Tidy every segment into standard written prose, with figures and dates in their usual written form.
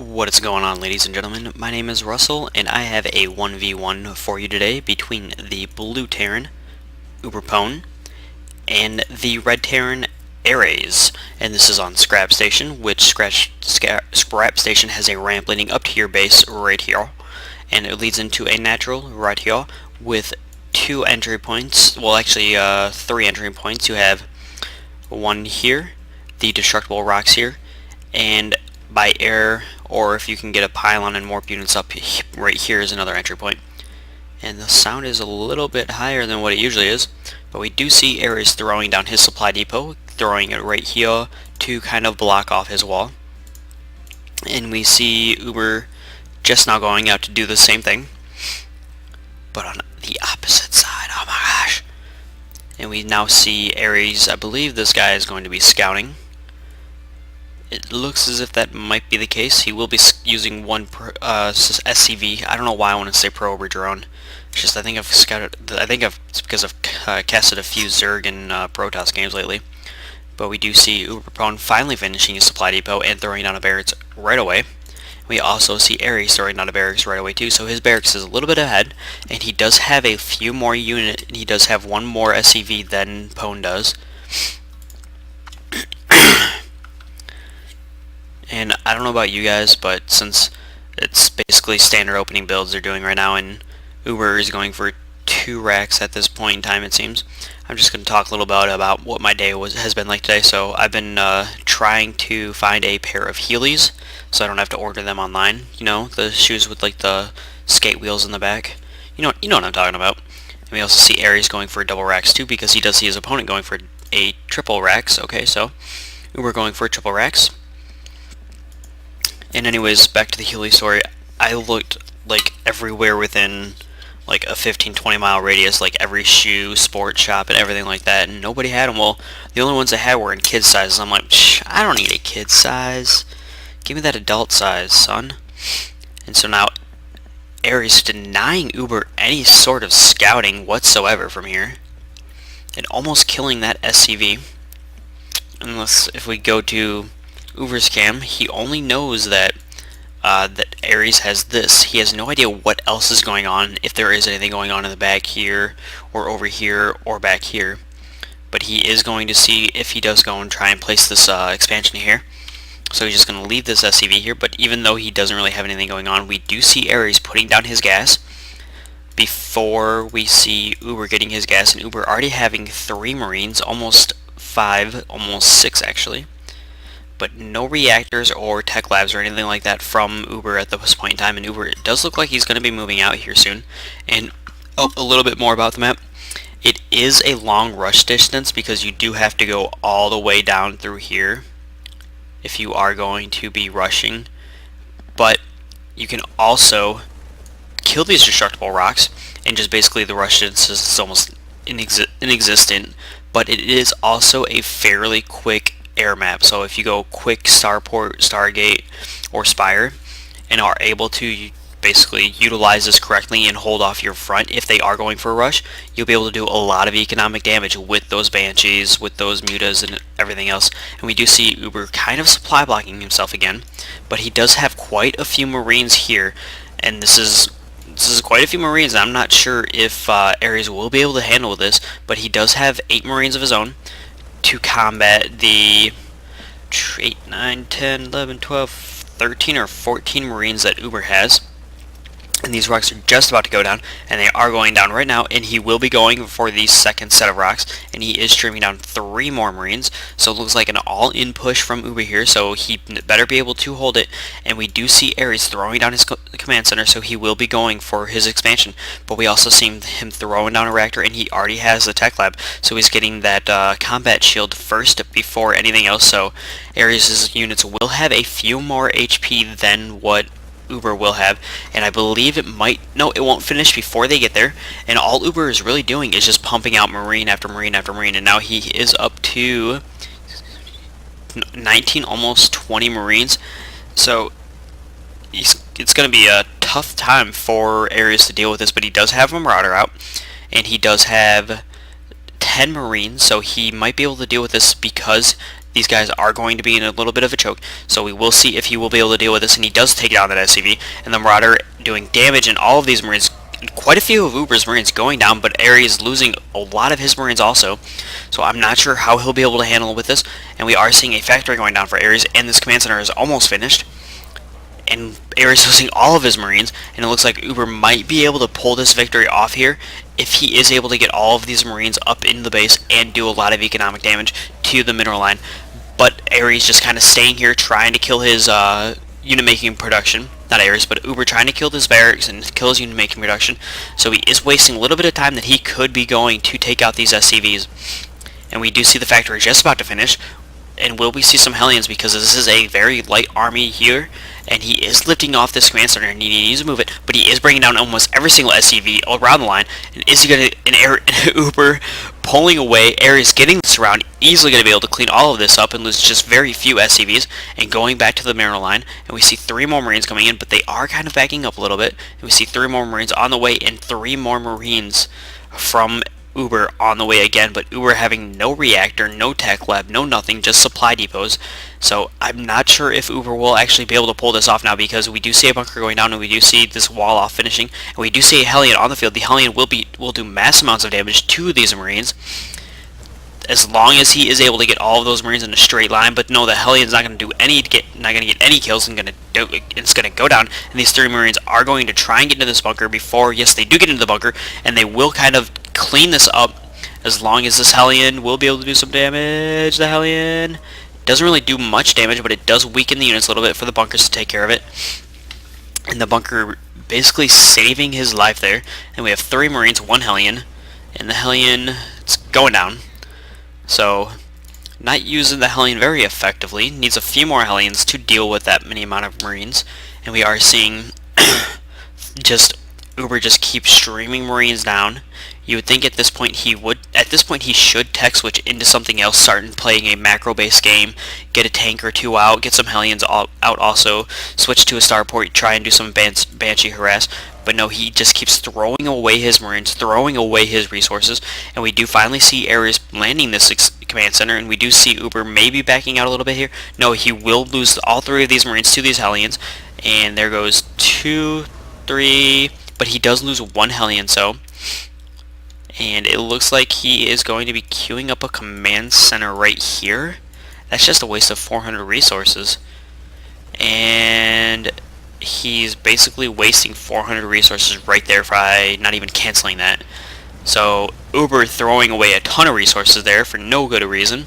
What is going on, ladies and gentlemen? My name is Russell, and I have a 1v1 for you today between the blue Terran, UberPwn, and the red Terran, Ares. And this is on Scrap Station, which Scrap Station has a ramp leading up to your base right here, and it leads into a natural right here with two entry points. Well, actually, three entry points. You have one here, the destructible rocks here, and by air, or if you can get a pylon and warp units up right here is another entry point. And the sound is a little bit higher than what it usually is, but we do see Ares throwing down his supply depot, throwing it right here to kind of block off his wall. And we see Uber just now going out to do the same thing, but on the opposite side. Oh my gosh. And we now see Ares. I believe this guy is going to be scouting. It looks as if that might be the case. He will be using one SCV. I don't know why I want to say Pro Uber drone. It's just I think it's because I've casted a few Zerg and Protoss games lately. But we do see UberPwn finally finishing his supply depot and throwing down a barracks right away. We also see Ares throwing down a barracks right away too. So his barracks is a little bit ahead, and he does have a few more units. He does have one more SCV than Pwn does. And I don't know about you guys, but since it's basically standard opening builds they're doing right now, and Uber is going for 2 racks at this point in time, it seems, I'm just going to talk a little bit about what my day has been like today. So I've been trying to find a pair of Heelys, so I don't have to order them online. You know, the shoes with like the skate wheels in the back. You know what I'm talking about. And we also see Ares going for double racks too, because he does see his opponent going for a triple racks. Okay, so Uber going for triple racks. And anyways, back to the Healy story. I looked like everywhere within like a 15-20 mile radius, like every shoe, sports shop, and everything like that, and nobody had them. Well, the only ones I had were in kid sizes. I'm like, I don't need a kid size. Give me that adult size, son. And so now Ares denying Uber any sort of scouting whatsoever from here, and almost killing that SCV. Unless if we go to Uber's cam, he only knows that that Ares has this. He has no idea what else is going on, if there is anything going on in the back here, or over here, or back here. But he is going to see if he does go and try and place this expansion here. So he's just going to leave this SCV here, but even though he doesn't really have anything going on, we do see Ares putting down his gas before we see Uber getting his gas, and Uber already having 3 Marines, almost 5, almost 6 actually. But no reactors or tech labs or anything like that from Uber at this point in time. And Uber, it does look like he's going to be moving out here soon. And a little bit more about the map. It is a long rush distance because you do have to go all the way down through here if you are going to be rushing. But you can also kill these destructible rocks, and just basically the rush distance is almost inexistent. But it is also a fairly quick air map. So if you go quick Starport, Stargate, or Spire, and are able to basically utilize this correctly and hold off your front if they are going for a rush, you'll be able to do a lot of economic damage with those Banshees, with those Mutas, and everything else. And we do see Uber kind of supply blocking himself again, but he does have quite a few Marines here, and this is quite a few Marines. I'm not sure if Ares will be able to handle this, but he does have 8 Marines of his own to combat the 8, 9, 10, 11, 12, 13 or 14 Marines that Uber has. And these rocks are just about to go down, and they are going down right now, and he will be going for the second set of rocks, and he is streaming down 3 more Marines. So it looks like an all-in push from Uber here, so he better be able to hold it. And we do see Ares throwing down his command center, so he will be going for his expansion. But we also see him throwing down a reactor, and he already has the tech lab, so he's getting that combat shield first before anything else. So Ares' units will have a few more HP than what Uber will have, and I believe it won't finish before they get there. And all Uber is really doing is just pumping out Marine after Marine after Marine, and now he is up to 19, almost 20 Marines. So it's going to be a tough time for Ares to deal with this, but he does have a Marauder out, and he does have 10 Marines, so he might be able to deal with this because these guys are going to be in a little bit of a choke, so we will see if he will be able to deal with this, and he does take down that SCV, and the Marauder doing damage in all of these Marines. Quite a few of Uber's Marines going down, but Ares is losing a lot of his Marines also, so I'm not sure how he'll be able to handle with this, and we are seeing a factory going down for Ares, and this command center is almost finished, and Ares losing all of his Marines, and it looks like Uber might be able to pull this victory off here if he is able to get all of these Marines up in the base and do a lot of economic damage to the mineral line. But Ares just kind of staying here trying to kill his unit making production. Not Ares, but Uber trying to kill this barracks and kill his unit making production. So he is wasting a little bit of time that he could be going to take out these SCVs. And we do see the factory just about to finish. And will we see some Hellions, because this is a very light army here, and he is lifting off this command center and he needs to move it, but he is bringing down almost every single SCV around the line. And is he going to, Uber pulling away, Ares getting this around, easily going to be able to clean all of this up and lose just very few SCVs, and going back to the mineral line, and we see 3 more Marines coming in, but they are kind of backing up a little bit, and we see 3 more Marines on the way, and 3 more Marines from Uber on the way again, but Uber having no reactor, no tech lab, no nothing, just supply depots. So I'm not sure if Uber will actually be able to pull this off now, because we do see a bunker going down and we do see this wall off finishing, and we do see a Hellion on the field. The Hellion will do mass amounts of damage to these Marines as long as he is able to get all of those Marines in a straight line. But no, the Hellion's not going to do not going to get any kills, and it's going to go down, and these 3 Marines are going to try and get into this bunker before, yes, they do get into the bunker, and they will kind of clean this up as long as this Hellion will be able to do some damage. The Hellion doesn't really do much damage, but it does weaken the units a little bit for the bunkers to take care of it. And the bunker basically saving his life there. And we have 3 Marines, 1 Hellion, and the Hellion, it's going down. So not using the Hellion very effectively. Needs a few more Hellions to deal with that many amount of Marines. And we are seeing just Uber just keeps streaming Marines down. You would think at this point he should tech switch into something else, start playing a macro based game, get a tank or 2 out, get some Hellions out also, switch to a starport, try and do some Banshee harass. But no, he just keeps throwing away his Marines, throwing away his resources, and we do finally see Ares landing this command center, and we do see Uber maybe backing out a little bit here. No, he will lose all 3 of these Marines to these Hellions, and there goes 2, 3, but he does lose 1 Hellion, so. And it looks like he is going to be queuing up a command center right here. That's just a waste of 400 resources. And he's basically wasting 400 resources right there by not even canceling that. So Uber throwing away a ton of resources there for no good reason.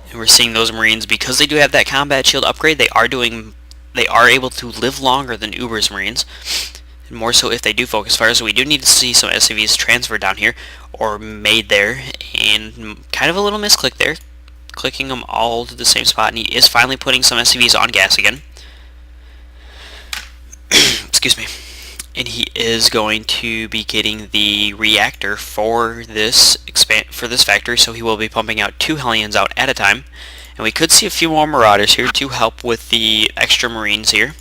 And we're seeing those Marines, because they do have that combat shield upgrade, they are able to live longer than Uber's Marines. And more so if they do focus fire, so we do need to see some SCVs transferred down here, or made there, and kind of a little misclick there, clicking them all to the same spot, and he is finally putting some SCVs on gas again. Excuse me. And he is going to be getting the reactor for this factory, so he will be pumping out 2 Hellions out at a time. And we could see a few more Marauders here to help with the extra Marines here.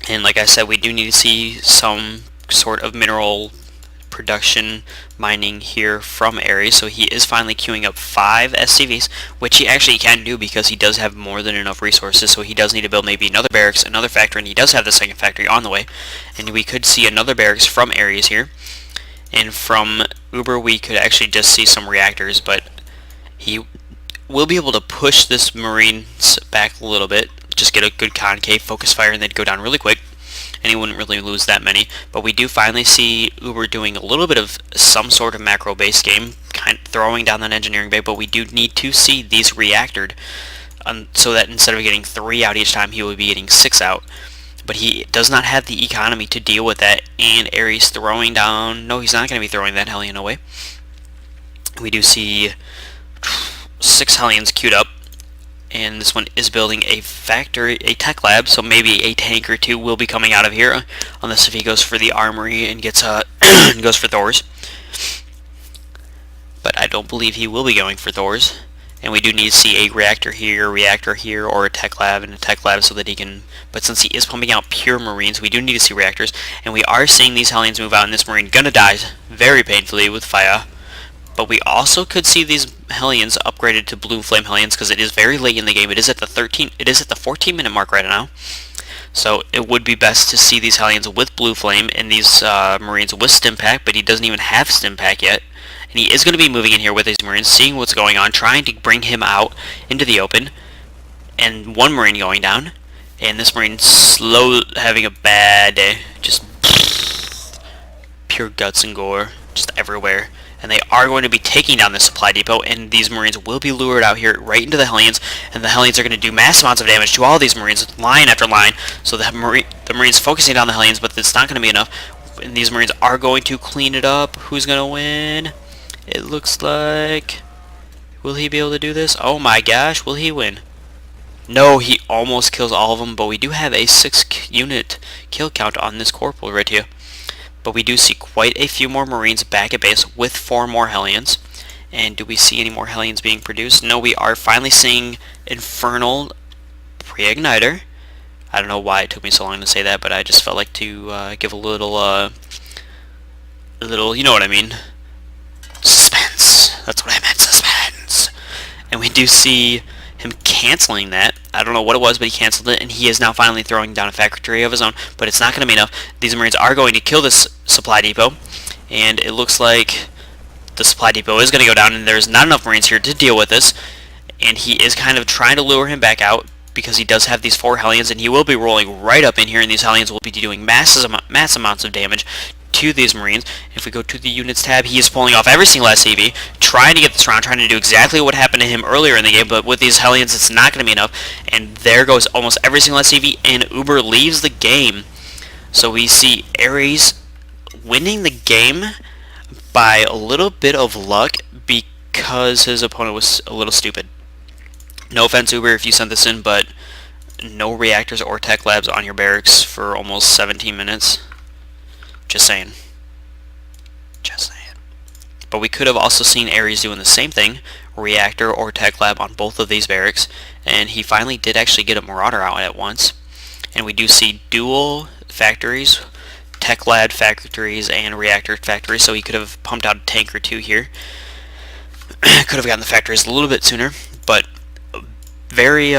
And like I said, we do need to see some sort of mineral production mining here from Ares. So he is finally queuing up 5 SCVs, which he actually can do because he does have more than enough resources. So he does need to build maybe another barracks, another factory, and he does have the second factory on the way. And we could see another barracks from Ares here. And from Uber we could actually just see some reactors, but he will be able to push this Marines back a little bit, just get a good concave focus fire, and they'd go down really quick, and he wouldn't really lose that many. But we do finally see Uber doing a little bit of some sort of macro based game, kind of throwing down that engineering bay, but we do need to see these reactored, so that instead of getting 3 out each time, he would be getting 6 out. But he does not have the economy to deal with that, and Ares throwing down, no, he's not going to be throwing that Hellion away. We do see 6 Hellions queued up, and this one is building a factory, a tech lab, so maybe a tank or 2 will be coming out of here, unless if he goes for the armory and gets goes for Thors. But I don't believe he will be going for Thors, and we do need to see a reactor here, or a tech lab and a tech lab, so that he can. But since he is pumping out pure Marines, we do need to see reactors, and we are seeing these Hellions move out, and this Marine gonna die very painfully with fire. But we also could see these Hellions upgraded to blue flame Hellions because it is very late in the game. It is at the 14-minute mark right now. So it would be best to see these Hellions with blue flame and these Marines with stim pack, but he doesn't even have stim pack yet. And he is going to be moving in here with his Marines, seeing what's going on, trying to bring him out into the open. And one Marine going down, and this Marine having a bad day. Just pure guts and gore, just everywhere. And they are going to be taking down the supply depot, and these Marines will be lured out here right into the Hellions, and the Hellions are going to do mass amounts of damage to all these Marines, line after line. So the Marines focusing down the Hellions, but it's not going to be enough. And these Marines are going to clean it up. Who's going to win? It looks like... Will he be able to do this? Oh my gosh, will he win? No, he almost kills all of them, but we do have a 6-unit kill count on this corporal right here. But we do see quite a few more Marines back at base with 4 more Hellions. And do we see any more Hellions being produced? No, we are finally seeing Infernal Pre-Igniter. I don't know why it took me so long to say that, but I just felt like to give a little, you know what I mean. Suspense. That's what I meant, suspense. And we do see him canceling that. I don't know what it was, but he canceled it, and he is now finally throwing down a factory of his own, but it's not going to be enough. These Marines are going to kill this supply depot, and it looks like the supply depot is going to go down, and there's not enough Marines here to deal with this, and he is kind of trying to lure him back out because he does have these 4 Hellions, and he will be rolling right up in here, and these Hellions will be doing mass amounts of damage to these Marines. If we go to the units tab, he is pulling off every single SCV, trying to get this round, trying to do exactly what happened to him earlier in the game, but with these Hellions it's not going to be enough, and there goes almost every single SCV, and Uber leaves the game. So we see Ares winning the game by a little bit of luck because his opponent was a little stupid. No offense, Uber, if you sent this in, but no reactors or tech labs on your barracks for almost 17 minutes. Just saying. Just saying. But we could have also seen Ares doing the same thing, reactor or tech lab on both of these barracks, and he finally did actually get a Marauder out at once. And we do see dual factories, tech lab factories and reactor factories, so he could have pumped out a tank or 2 here. Could have gotten the factories a little bit sooner, but very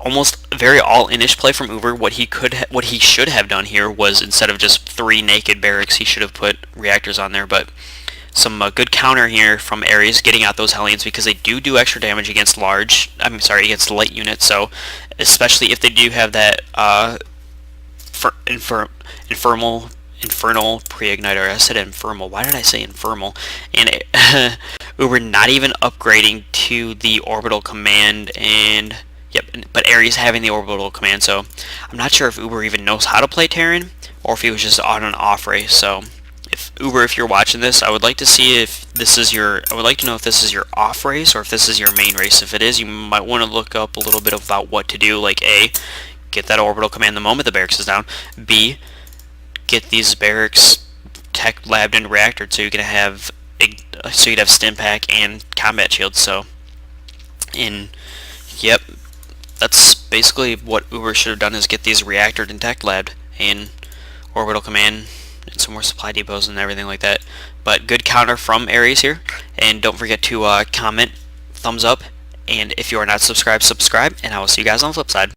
almost very all-in-ish play from Uber. What he should have done here was, instead of just 3 naked barracks, he should have put reactors on there. But some good counter here from Ares, getting out those Hellions, because they do extra damage against against light units. So especially if they do have that infernal pre-igniter. I said infernal. Why did I say infernal? And Uber not even upgrading to the orbital command, and yep, but Ares having the orbital command. So I'm not sure if Uber even knows how to play Terran, or if he was just on an off race. So if Uber, if you're watching this, I would like to see if this is your, I would like to know if this is your off race or if this is your main race. If it is, you might want to look up a little bit about what to do. Like A, get that orbital command the moment the barracks is down. B, get these barracks tech labbed and reactored so you can have you'd have stim pack and combat shields. So, yep, that's basically what Uber should have done, is get these reactored and tech labbed and orbital command and some more supply depots and everything like that. But good counter from Ares here, and don't forget to comment, thumbs up, and if you are not subscribed, subscribe, and I will see you guys on the flip side.